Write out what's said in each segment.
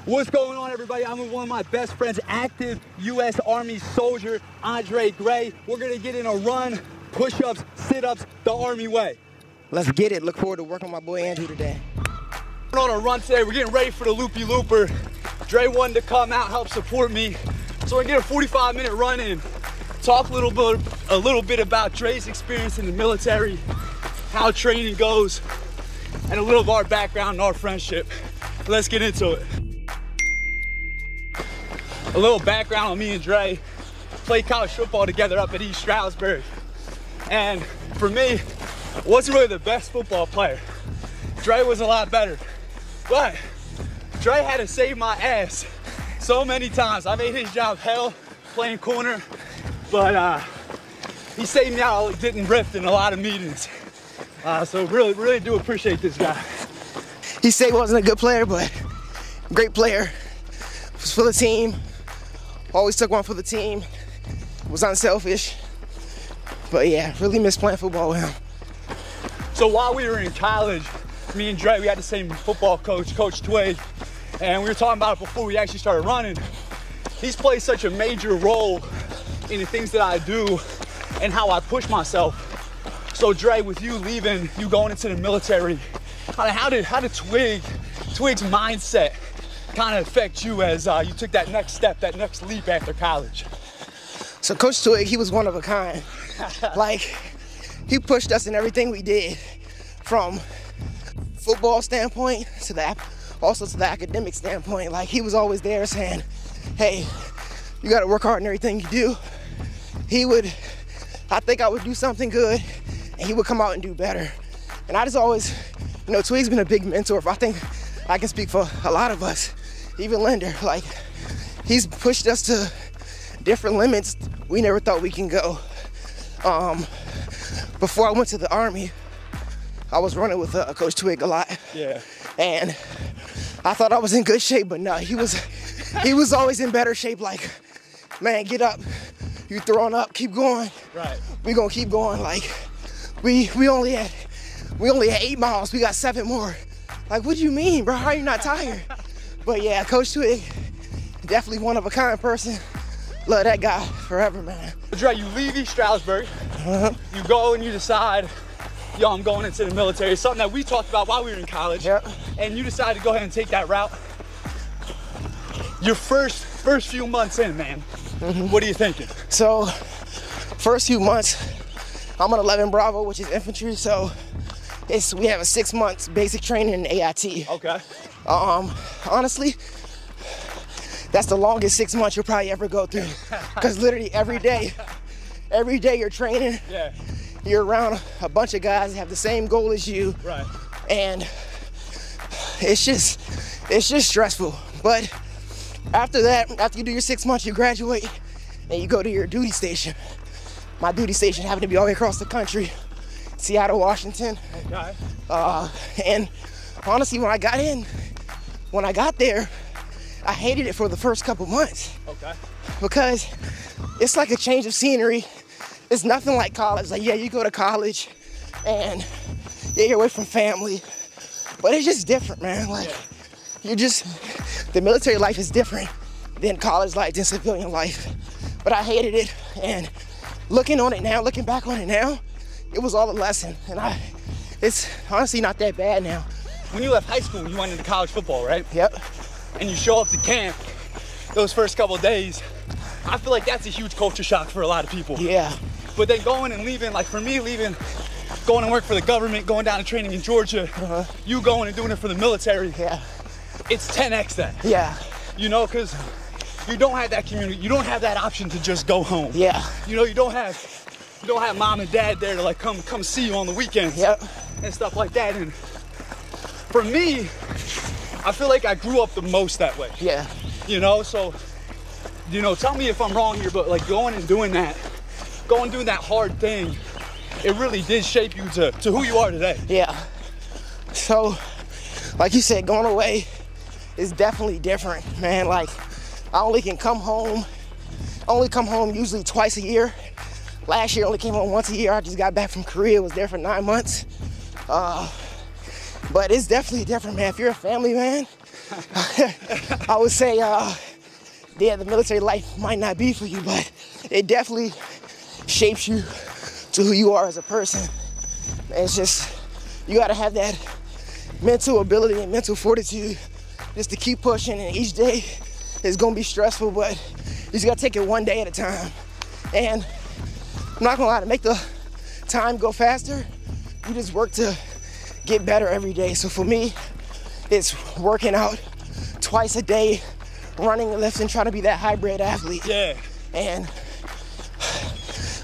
What's going on, everybody? I'm with one of my best friends, active U.S. Army soldier, Andre Gray. We're gonna get in a run, push-ups, sit-ups, the Army way. Let's get it. Look forward to working with my boy Andrew today. We're on a run today. We're getting ready for the loopy-looper. Dre wanted to come out, help support me. So we're gonna get a 45-minute run in, talk a little bit about Dre's experience in the military, how training goes, and a little of our background and our friendship. Let's get into it. A little background on me and Dre. Played college football together up at East Stroudsburg. And for me, I wasn't really the best football player. Dre was a lot better. But Dre had to save my ass so many times. I made his job hell playing corner, but he saved me out, didn't rift in a lot of meetings. So really do appreciate this guy. He said he wasn't a good player, but great player. Was for the team. Always took one for the team. Was unselfish. But yeah, really miss playing football with him. So while we were in college, me and Dre, we had the same football coach, Coach Twig, and we were talking about it before we actually started running. He's played such a major role in the things that I do and how I push myself. So Dre, with you leaving, you going into the military, how did Twig's mindset kind of affect you as you took that next step, that next leap after college? So Coach Twig, he was one of a kind. Like, he pushed us in everything we did, from football standpoint to also to the academic standpoint. Like, he was always there saying, hey, you gotta work hard in everything you do. I think I would do something good, and he would come out and do better. And I just always, Twig's been a big mentor. I think I can speak for a lot of us, even Linder. Like, he's pushed us to different limits we never thought we can go. Before I went to the Army, I was running with Coach Twig a lot. Yeah. And I thought I was in good shape, but no, he was always in better shape. Like, man, get up. You throwing up, keep going. Right. We gonna keep going. Like, we only had 8 miles. We got 7 more. Like, what do you mean, bro? How are you not tired? But yeah, Coach Twig, definitely one of a kind person. Love that guy forever, man. Dre, you leave East Stroudsburg. You go and you decide, yo, I'm going into the military. It's something that we talked about while we were in college. Yep. And you decided to go ahead and take that route. Your first few months in, man, what are you thinking? So, first few months, I'm an 11 Bravo, which is infantry, so we have a 6 months basic training in AIT. Okay. Honestly, that's the longest 6 months you'll probably ever go through. Because literally every day you're training. Yeah. You're around a bunch of guys that have the same goal as you. Right. And it's just stressful. But after that, after you do your 6 months, you graduate and you go to your duty station. My duty station happened to be all the way across the country, Seattle, Washington. Okay. And honestly, when I got there, I hated it for the first couple months. Okay. Because it's like a change of scenery. It's nothing like college. Like, yeah, you go to college and yeah, you're away from family, but it's just different, man. Like, the military life is different than college life, than civilian life. But I hated it, and looking back on it now, it was all a lesson. And it's honestly not that bad now. When you left high school, you went into college football, right? Yep. And you show up to camp those first couple of days, I feel like that's a huge culture shock for a lot of people. Yeah. But then going and leaving, like for me, going to work for the government, going down to training in Georgia, you going and doing it for the military, yeah, it's 10x that. Yeah. Because you don't have that community, you don't have that option to just go home. Yeah. You don't have mom and dad there to like come see you on the weekends. Yep. And stuff like that. And for me, I feel like I grew up the most that way. Yeah. So, tell me if I'm wrong here, but like going and doing that hard thing, it really did shape you to who you are today. Yeah. So, like you said, going away is definitely different, man. Like, I only come home usually twice a year. Last year I only came home once a year. I just got back from Korea, was there for 9 months. But it's definitely different, man. If you're a family man, I would say, yeah, the military life might not be for you, but it definitely shapes you to who you are as a person. It's just, you gotta have that mental ability and mental fortitude just to keep pushing, and each day is gonna be stressful, but you just gotta take it one day at a time. And I'm not gonna lie, to make the time go faster, you just work to get better every day. So for me, it's working out twice a day, running and lifting, trying to be that hybrid athlete. Yeah.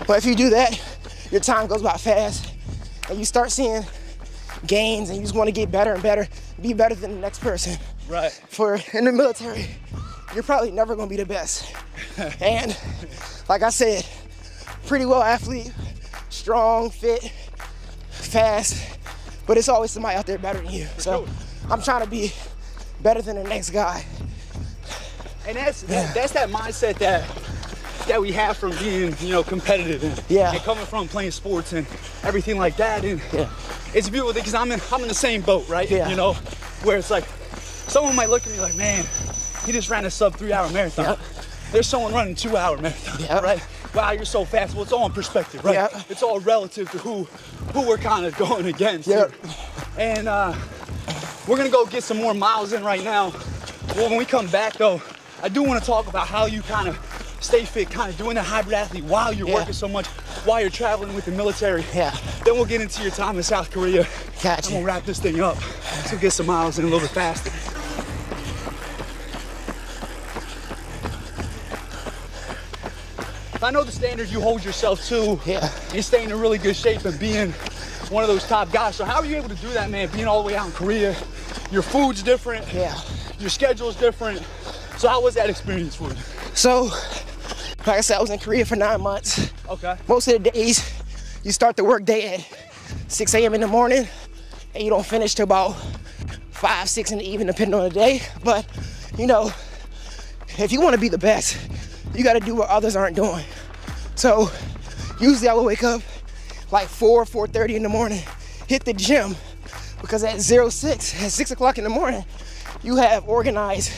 But if you do that, your time goes by fast, and you start seeing gains, and you just want to get better and better, be better than the next person. Right. For in the military, you're probably never gonna be the best. And like I said, pretty well athlete, strong, fit, fast, but it's always somebody out there better than you. So I'm trying to be better than the next guy. And that's that mindset that we have from being, you know, competitive and coming from playing sports and everything like that. And it's beautiful because I'm in the same boat, right? Yeah. You know, where it's like someone might look at me like, man, he just ran a sub 3-hour marathon. Yep. There's someone running a 2-hour marathon, right? Wow, you're so fast. Well, it's all in perspective, right? Yep. It's all relative to who we're kind of going against. Yep. And we're gonna go get some more miles in right now. Well, when we come back though, I do want to talk about how you kind of stay fit, kind of doing that hybrid athlete while you're working so much, while you're traveling with the military. Yeah. Then we'll get into your time in South Korea. Gotcha. And we'll wrap this thing up. So get some miles in a little bit faster. I know the standards you hold yourself to. Yeah. You're staying in really good shape and being one of those top guys. So how are you able to do that, man? Being all the way out in Korea, your food's different. Yeah. Your schedule's different. So how was that experience for you? So, like I said, I was in Korea for 9 months. Okay. Most of the days, you start the work day at 6 a.m. in the morning, and you don't finish till about 5, 6 in the evening, depending on the day. But, you know, if you want to be the best, you got to do what others aren't doing. So, usually I would wake up like 4:30 in the morning, hit the gym, because at 6 o'clock in the morning, you have organized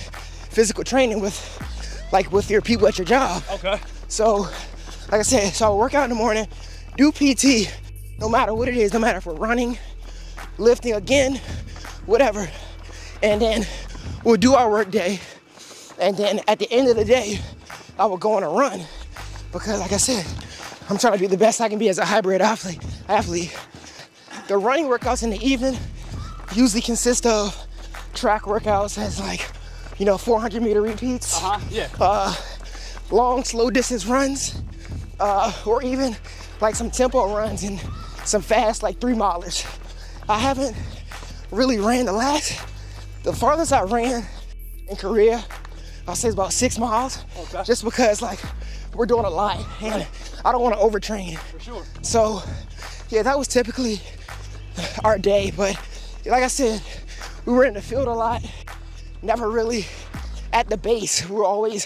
physical training with your people at your job. Okay. So, like I said, so I work out in the morning, do PT, no matter what it is, no matter if we're running, lifting again, whatever. And then we'll do our work day. And then at the end of the day, I will go on a run. Because like I said, I'm trying to be the best I can be as a hybrid athlete. The running workouts in the evening usually consist of track workouts as like, 400-meter repeats. Long, slow distance runs, or even like some tempo runs and some fast, like 3-milers. I haven't really ran the farthest I ran in Korea, I'll say it's about 6 miles. Okay. Just because like we're doing a lot and I don't want to overtrain. For sure. So yeah, that was typically our day. But like I said, we were in the field a lot, never really at the base. We were always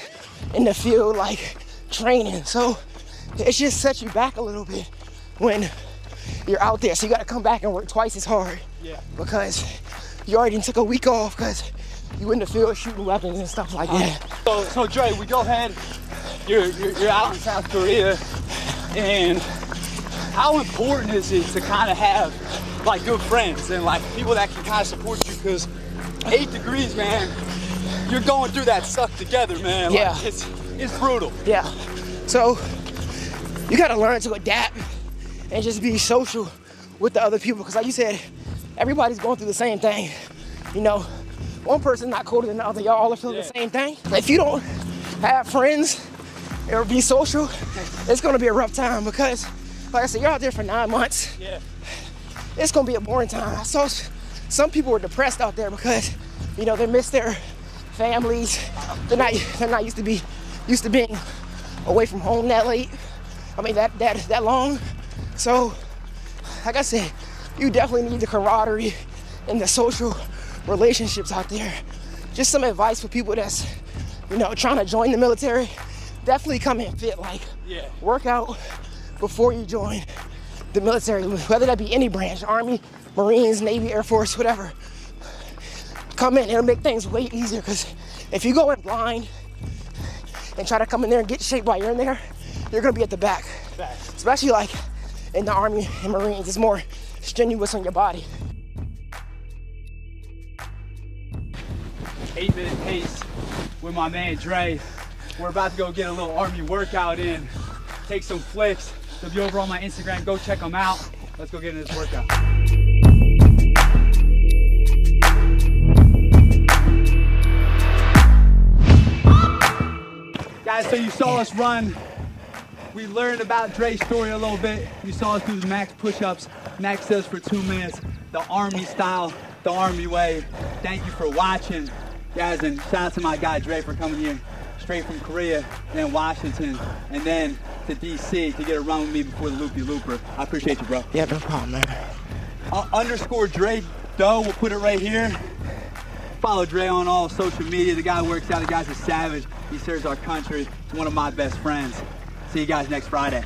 in the field, like training. So it just sets you back a little bit when you're out there. So you got to come back and work twice as hard. Yeah. Because you already took a week off because you in the field shooting weapons and stuff like that. So Dre, we go ahead. You're out in South Korea, and how important is it to kind of have like good friends and like people that can kind of support you? Because 8 degrees, man, you're going through that stuff together, man. Yeah. Like, it's brutal. Yeah. So you got to learn to adapt and just be social with the other people. Because like you said, everybody's going through the same thing. One person's not colder than the other. Y'all all are feeling the same thing. If you don't have friends or be social, it's gonna be a rough time because, like I said, you're out there for 9 months. Yeah. It's gonna be a boring time. I saw some people were depressed out there because, they miss their families. They're not used to being away from home that late. I mean that long. So, like I said, you definitely need the camaraderie and the social relationships out there. Just some advice for people that's, trying to join the military. Definitely come in fit, like work out before you join the military, whether that be any branch, Army, Marines, Navy, Air Force, whatever. come in, it'll make things way easier, because if you go in blind and try to come in there and get shape while you're in there, you're gonna be at the back. Especially like in the Army and Marines, it's more strenuous on your body. 8-minute pace with my man Dre. We're about to go get a little Army workout in, take some flicks. So if you're over on my Instagram, go check them out. Let's go get into this workout. Guys, so you saw us run. We learned about Dre's story a little bit. You saw us do the max push-ups, max sets for 2 minutes, the Army style, the Army way. Thank you for watching, guys, and shout out to my guy Dre for coming here straight from Korea, then Washington, and then to DC to get a run with me before the Loopy Looper. I appreciate you, bro. Yeah, no problem, man. Underscore Dre Doe, we'll put it right here. Follow Dre on all social media. The guy works out, the guy's a savage. He serves our country. He's one of my best friends. See you guys next Friday.